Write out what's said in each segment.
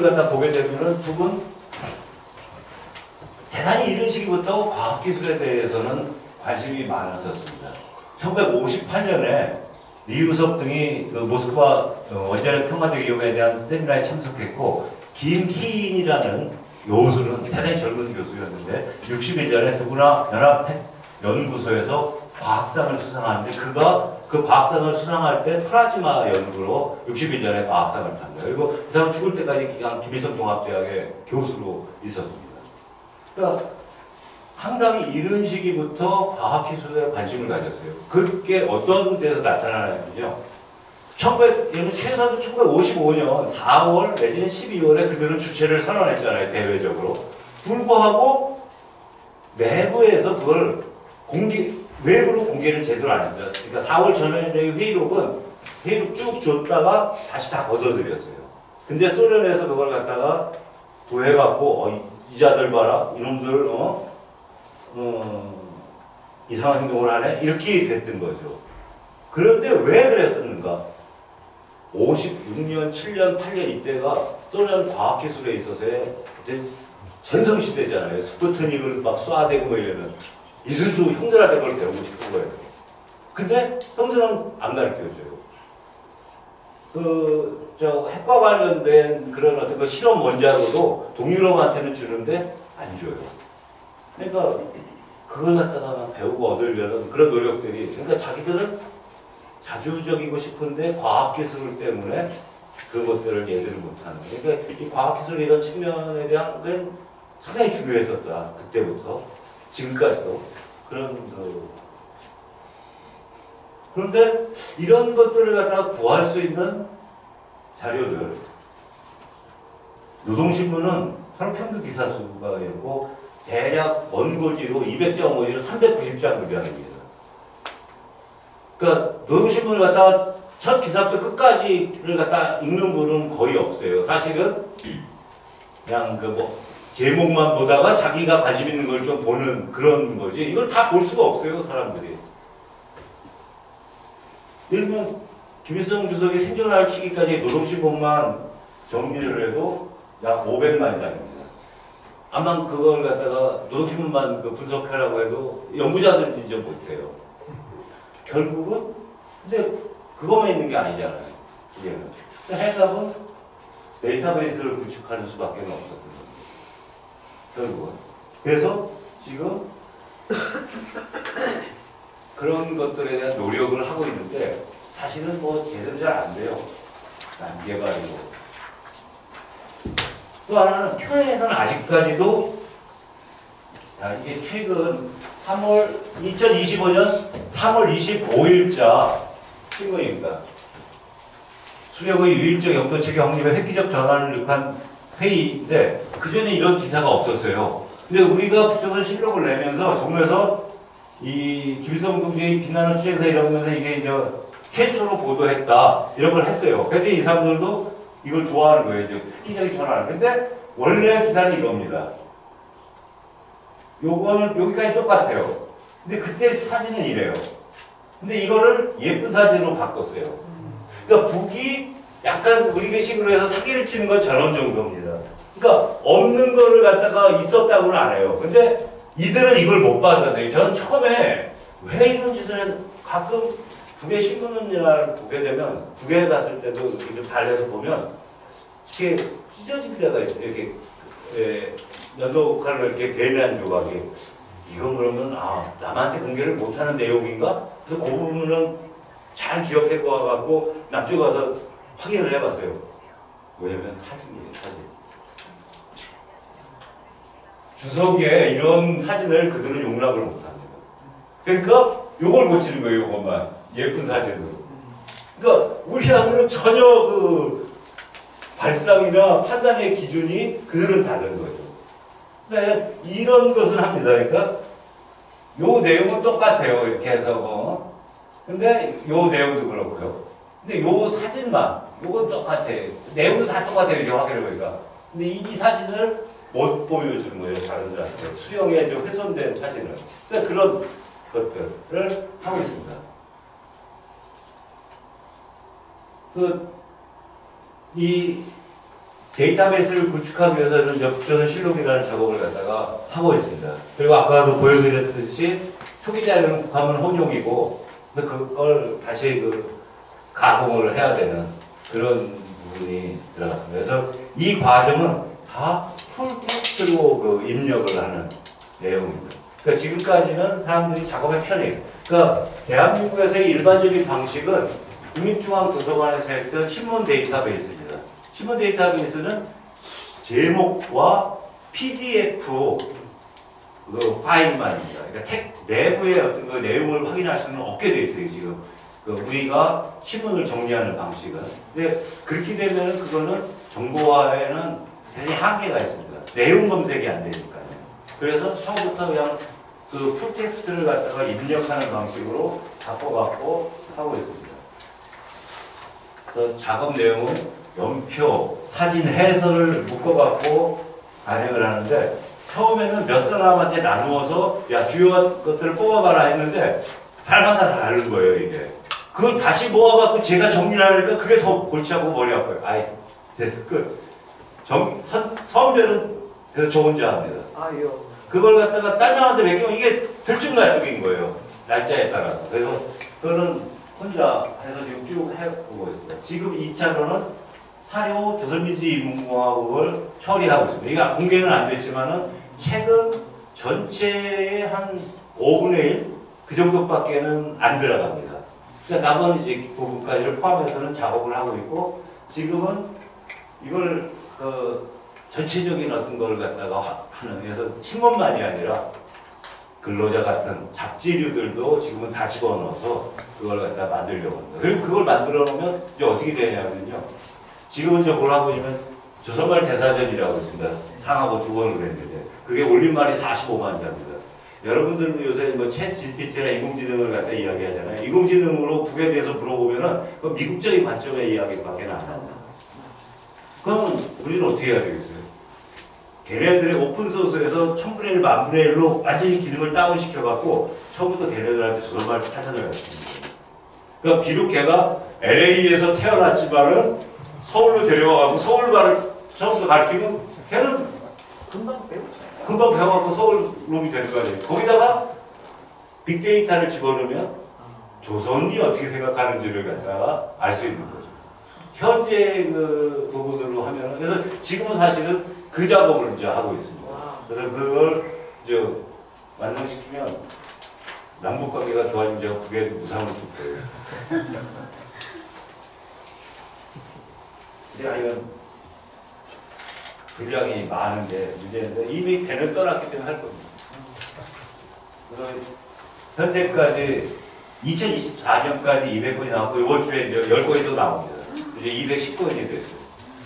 이걸 갖다 보게 되면은 두 분 대단히 이런 시기부터 과학기술에 대해서는 관심이 많았었습니다. 1958년에 리우섭 등이 그 모스크바 원자력 평화적 위험에 대한 세미나에 참석했고, 김희인이라는 교수는 대단히 젊은 교수였는데 61년에 누구나 연합연구소에서 과학상을 수상하는데, 그가 그 과학상을 수상할 때 플라즈마 연구로 61년에 과학상을 탄 거예요. 그리고 그 사람 죽을 때까지 그냥 김일성 종합대학의 교수로 있었습니다. 그러니까 상당히 이른 시기부터 과학기술에 관심을 가졌어요. 그게 어떤 데서 나타나냐면요, 최소한 1955년 4월 내지는 12월에 그들은 주체를 선언했잖아요, 대외적으로. 불구하고 내부에서 그걸 외부로 공개를 제대로 안 했죠. 그러니까 4월 전에 회의록 쭉 줬다가 다시 다 걷어들였어요. 근데 소련에서 그걸 갖다가 구해갖고, 이 자들 봐라, 이놈들, 이상한 행동을 하네? 이렇게 됐던 거죠. 그런데 왜 그랬었는가? 56년, 7년, 8년 이때가 소련 과학기술에 있어서의 전성시대잖아요. 스푸트닉을 막 쏴대고 뭐 이러면. 이들도 형들한테 그걸 배우고 싶은 거예요. 근데 형들은 안 가르쳐줘요. 핵과 관련된 그런 어떤 그 실험 원자로도 동유럽한테는 주는데 안 줘요. 그러니까 그걸 갖다가 배우고 얻으려는 그런 노력들이, 그러니까 자기들은 자주적이고 싶은데 과학기술 때문에 그것들을 얘기를 못하는. 그러니까 이 과학기술 이런 측면에 대한 건 상당히 중요했었다. 그때부터 지금까지도 그런 그런데 이런 것들을 갖다가 구할 수 있는 자료들, 노동신문은 하루 평균 기사 수가 있고 대략 원고지로 200장 원고지로 390장 분량입니다. 그러니까 노동신문을 갖다가 첫 기사부터 끝까지를 갖다 읽는 분은 거의 없어요. 사실은 그냥 제목만 보다가 자기가 관심 있는 걸 좀 보는 그런 거지, 이걸 다 볼 수가 없어요, 사람들이. 예를 들면 김일성 주석이 생존할 시기까지 노동신문만 정리를 해도 약 500만 장입니다. 아마 그걸 갖다가 노동신문만 분석하라고 해도 연구자들은 이제 못해요. 결국은 근데 그것만 있는 게 아니잖아요. 이제는 해답은 데이터베이스를 구축하는 수밖에 없었던 겁니다. 결국은. 그래서 지금 그런 것들에 대한 노력을 하고 있는데 사실은 제대로 잘 안 돼요. 난개발이고. 또 하나는 평양에서는 아직까지도 이게 최근 2025년 3월 25일자 신문입니다. 수력의 유일적 영도 체계 확립의 획기적 전환을 육한 회의인데 그전에 이런 기사가 없었어요. 근데 우리가 부정한 실록을 내면서 정부에서 이 김일성 동지의 비난을 취재해서 이러면서 이게 이제 최초로 보도했다 이런 걸 했어요. 근데 이 사람들도 이걸 좋아하는 거예요. 이제 획기적인 전환. 근데 원래 기사는 이겁니다. 요거는 여기까지 똑같아요. 근데 그때 사진은 이래요. 근데 이거를 예쁜 사진으로 바꿨어요. 그러니까 북이 약간 우리 식으로 해서 사기를 치는 건 저런 정도입니다. 그러니까 없는 거를 갖다가 있었다고는 안 해요. 근데 이들은 이걸 못 받아들여요. 저는 처음에 왜 이런 짓을 해서 가끔 북의 신문을 보게 되면 북에 갔을 때도 이렇게 좀 달래서 보면 이렇게 찢어진 데가 있어요. 이렇게 연도칼로 이렇게 배내한 조각이. 이건 그러면 남한테 공개를 못하는 내용인가? 그래서 그 부분은 잘 기억해 보아갖고 남쪽에 가서 확인을 해봤어요. 왜냐면 사진이에요, 사진. 주석에 이런 사진을 그들은 용납을 못합니다. 그러니까 요걸 고치는 거예요, 요것만. 예쁜 사진으로. 그러니까 우리하고는 전혀 발상이나 판단의 기준이 그들은 다른 거죠. 근데 이런 것을 합니다. 그러니까 요 내용은 똑같아요. 이렇게 해서. 근데 요 내용도 그렇고요. 근데 요 사진만, 요건 똑같아요. 내용도 다 똑같아요. 이제 확인해보니까. 근데 이 사진을 못 보여주는 거예요. 다른들한테. 수령에 좀 훼손된 사진을. 그러니까 그런 것들을 하고 있습니다. 그래서 데이터베이스를 구축하기 위해서는 이제 북조선 실록이라는 작업을 갖다가 하고 있습니다. 그리고 아까도 보여드렸듯이 초기 자료는 국화문 혼용이고, 그래서 그걸 다시 가공을 해야 되는 그런 부분이 들어갔습니다. 그래서 이 과정은 다 풀텍스트로 입력을 하는 내용입니다. 그러니까 지금까지는 사람들이 작업의 편이에요. 그러니까 대한민국에서의 일반적인 방식은 국립중앙도서관에서 했던 신문 데이터베이스입니다. 신문 데이터베이스는 제목과 PDF 파일만입니다. 그러니까 내부의 어떤 그 내용을 확인할 수는 없게 되어 있어요, 지금. 우리가 신문을 정리하는 방식은. 근데 그렇게 되면 그거는 정보화에는 대단히 한계가 있습니다. 내용 검색이 안 되니까요. 그래서 처음부터 그냥 그 풀텍스트를 갖다가 입력하는 방식으로 바꿔갖고 하고 있습니다. 그래서 작업 내용은 연표, 사진 해설을 묶어갖고 발행을 하는데, 처음에는 몇 사람한테 나누어서 야 주요한 것들을 뽑아봐라 했는데 사람마다 다 다른 거예요, 이게. 그걸 다시 모아갖고 제가 정리를 하니까 그게 더 골치 아프고 머리 아파요. 아이, 됐어, 끝. 선별은 그래서 저 혼자 합니다. 그걸 갖다가 딴 사람한테 맡기면 이게 들쭉날쭉인 거예요, 날짜에 따라서. 그래서 그거는 혼자 해서 지금 쭉 해보고 있습니다. 지금 2차로는 사료 조선민주인민공화국을 처리하고 있습니다. 이게 공개는 안 됐지만은 책은 전체의 한 5분의 1? 그 정도밖에는 안 들어갑니다. 그러니까 나머지 부분까지를 포함해서는 작업을 하고 있고, 지금은 이걸 전체적인 어떤 걸 갖다가 하는, 그래서 신문만이 아니라 근로자 같은 잡지류들도 지금은 다 집어넣어서 그걸 갖다 만들려고 합니다. 그리고 그걸 만들어 놓으면 이제 어떻게 되냐면요. 지금은 뭘 하고 있냐면 조선말 대사전이라고 있습니다. 상하고 2권으로 했는데 그게 올림말이 45만 자입니다. 여러분들은 요새 챗 GPT나 인공지능을 갖다 이야기하잖아요. 인공지능으로 북에 대해서 물어보면은 그 미국적인 관점의 이야기밖에 안 한다. 그러면 우리는 어떻게 해야 되겠어요? 걔네들의 오픈소스에서 1000분의 1, 10,000분의 1로 완전히 기능을 다운시켜갖고 처음부터 걔네들한테 조선말 타산을 했습니다. 그러니까 비록 걔가 LA에서 태어났지만은 서울로 데려와가고 서울말을 처음부터 가르치면 걔는 금방 배워갖고 서울 놈이 되는 거 아니에요. 거기다가 빅데이터를 집어넣으면 조선이 어떻게 생각하는지를 갖다가 알 수 있는 거죠. 현재 그 부분으로 하면, 그래서 지금은 사실은 그 작업을 이제 하고 있습니다. 그래서 그걸 이제 완성시키면 남북 관계가 좋아지면 제가 북에 무상을 줄 거예요. 근데 이건 분량이 많은데 문제는 이미 배는 떠났기 때문에 할 겁니다. 그래서 현재까지 2024년까지 200건이 나왔고 이번 주에 이제 10건이 또 나옵니다. 이제 210건이 됐어요.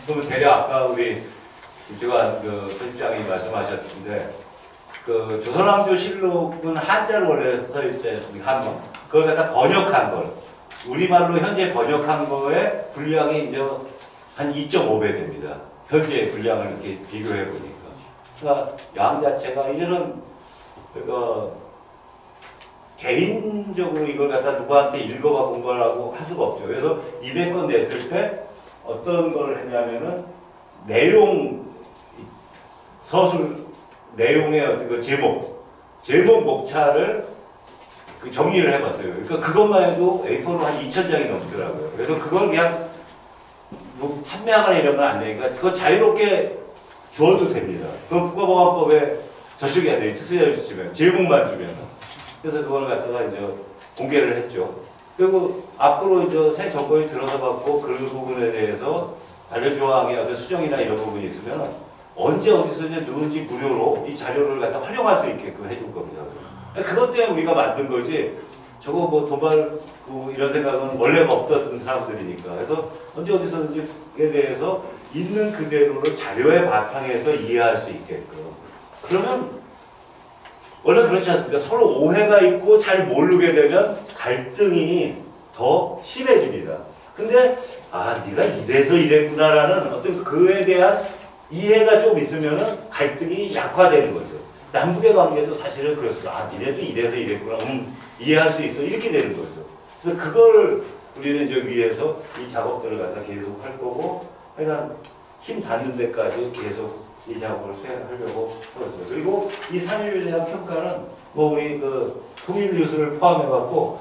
그러면 대략 아까 우리 제가 편집장이 말씀하셨는데 그 조선왕조실록은 한자로 원래 써있지 않습니까? 한문. 그걸 갖다 번역한 걸 우리말로 현재 번역한 거에 분량이 이제 한 2.5배 됩니다. 현재 분량을 이렇게 비교해 보니까. 그러니까 양 자체가 이제는 개인적으로 이걸 갖다 누구한테 읽어봐 공부하려고 할 수가 없죠. 그래서 200건 냈을 때 어떤 걸 했냐면은 서술 내용의 어떤 그 제목 목차를 정리를 해봤어요. 그러니까 그것만 해도 A4로 한 2,000장이 넘더라고요. 그래서 그걸 그냥 뭐 판매하거나 이런 건 안 되니까 그거 자유롭게 주어도 됩니다. 그 국가보안법에 저쪽에 안 돼요. 특수자료 주시면 제목만 주면. 그래서 그걸 갖다가 이제 공개를 했죠. 그리고 앞으로 이제 새 정권이 들어서 갖고 그 부분에 대해서 관련조항의 어떤 수정이나 이런 부분이 있으면 언제 어디서 이제 누군지 무료로 이 자료를 갖다 활용할 수 있게끔 해줄 겁니다. 그것 때문에 우리가 만든 거지. 저거 뭐 돈 벌고 이런 생각은 원래가 없던 사람들이니까. 그래서 언제 어디서든지에 대해서 있는 그대로를 자료의 바탕에서 이해할 수 있게끔. 그러면 원래 그렇지 않습니까? 서로 오해가 있고 잘 모르게 되면 갈등이 더 심해집니다. 근데 네가 이래서 이랬구나라는 어떤 그에 대한 이해가 좀 있으면은 갈등이 약화되는 거죠. 남북의 관계도 사실은 그렇습니다. 니네도 이래서 이랬구나. 이해할 수 있어. 이렇게 되는 거죠. 그래서 그걸 우리는 이제 위해서 이 작업들을 갖다 계속 할 거고, 하여간 힘 닿는 데까지 계속 이 작업을 수행하려고 하였어요. 그리고 이 3.1에 대한 평가는 뭐 우리 그 통일뉴스를 포함해갖고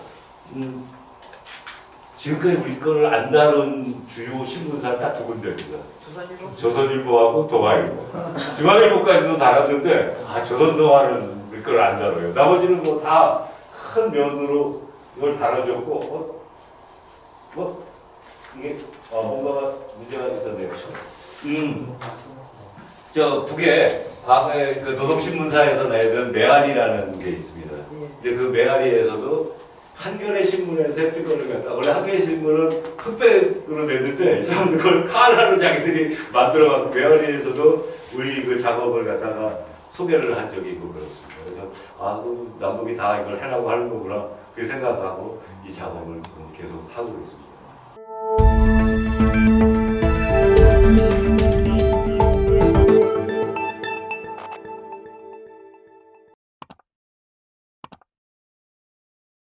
지금까지 우리 거를 안 다룬 주요 신문사는 딱 두 군데입니다. 조선일보하고 동아일보. 중앙일보까지도 달았는데 조선동아는 우리 거를 안 다뤄요. 나머지는 뭐 다 큰 면으로 이걸 다뤄줬고 이게 뭔가 문제가 있었네요. 저 북에 과거에 그 노동신문사에서 내던 메아리라는 게 있습니다. 근데 그 메아리에서도 한겨레 신문에서 획득권을 갖다 원래 한겨레 신문은 흑백으로 냈는데 이 사람들 그걸 칼라로 자기들이 만들어갖고 메아리에서도 우리 그 작업을 갖다가 소개를 한 적이 있고 그렇습니다. 그래서 그 남북이 다 이걸 해라고 하는 거구나 그 생각하고 이 작업을 계속 하고 있습니다.